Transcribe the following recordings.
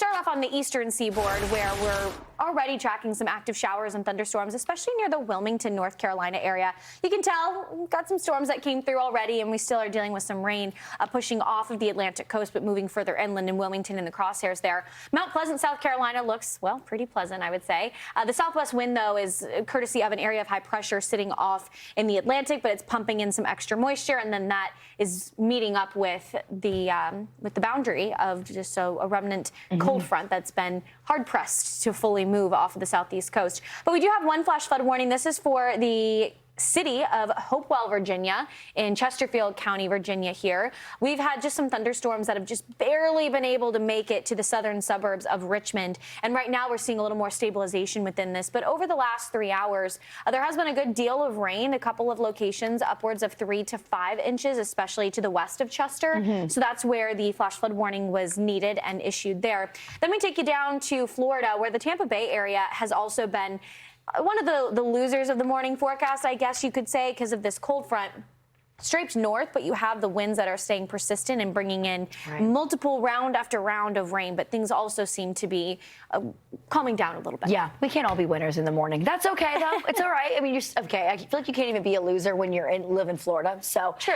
start off on the eastern seaboard, where we're already tracking some active showers and thunderstorms, especially near the Wilmington, North Carolina area. You can tell we've got some storms that came through already, and we still are dealing with some rain pushing off of the Atlantic coast, but moving further inland in Wilmington in the crosshairs there. Mount Pleasant, South Carolina looks, well, pretty pleasant, I would say. The southwest wind, though, is courtesy of an area of high pressure sitting off in the Atlantic, but it's pumping in some extra moisture, and then that is meeting up with the boundary of just a remnant cold front that's been hard pressed to fully move off of the southeast coast. But we do have one flash flood warning. This is for the city of Hopewell, Virginia, in Chesterfield County, Virginia here. We've had just some thunderstorms that have just barely been able to make it to the southern suburbs of Richmond. And right now we're seeing a little more stabilization within this. But over the last 3 hours, there has been a good deal of rain, a couple of locations, upwards of 3 to 5 inches, especially to the west of Chester. So that's where the flash flood warning was needed and issued there. Then we take you down to Florida, where the Tampa Bay area has also been one of the losers of the morning forecast, I guess you could say, because of this cold front. Straight north, but you have the winds that are staying persistent and bringing in multiple round after round of rain. But things also seem to be calming down a little bit. Yeah, we can't all be winners in the morning. That's okay, though. It's all right. I mean, okay. I feel like you can't even be a loser when you live in Florida. So true.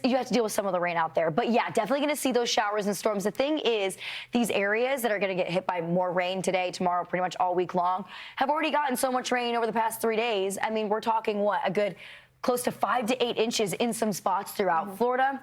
You have to deal with some of the rain out there. But yeah, definitely going to see those showers and storms. The thing is, these areas that are going to get hit by more rain today, tomorrow, pretty much all week long, have already gotten so much rain over the past 3 days. I mean, we're talking what, a good close to 5 to 8 inches in some spots throughout Florida.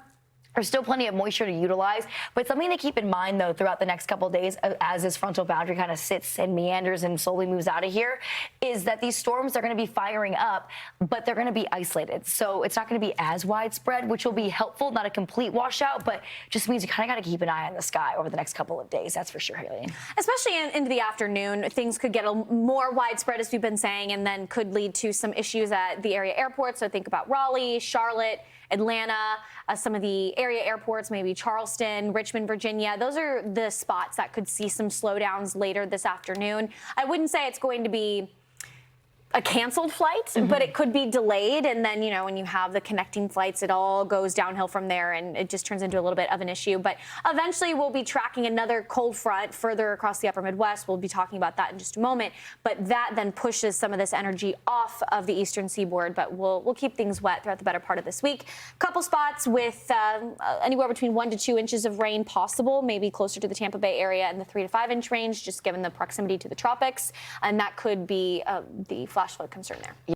There's still plenty of moisture to utilize, but something to keep in mind, though, throughout the next couple of days, as this frontal boundary kind of sits and meanders and slowly moves out of here, is that these storms are going to be firing up, but they're going to be isolated. So it's not going to be as widespread, which will be helpful, not a complete washout, but just means you kind of got to keep an eye on the sky over the next couple of days. That's for sure, Haley. Especially into the afternoon, things could get more widespread, as we've been saying, and then could lead to some issues at the area airports. So think about Raleigh, Charlotte, Atlanta, some of the area airports, maybe Charleston, Richmond, Virginia. Those are the spots that could see some slowdowns later this afternoon. I wouldn't say it's going to be a canceled flight, but it could be delayed. And then, you know, when you have the connecting flights, it all goes downhill from there, and it just turns into a little bit of an issue. But eventually we'll be tracking another cold front further across the upper Midwest. We'll be talking about that in just a moment. But that then pushes some of this energy off of the eastern seaboard. But we'll keep things wet throughout the better part of this week. Couple spots with anywhere between 1 to 2 inches of rain possible, maybe closer to the Tampa Bay area in the 3 to 5 inch range, just given the proximity to the tropics. And that could be the flash flood concern there.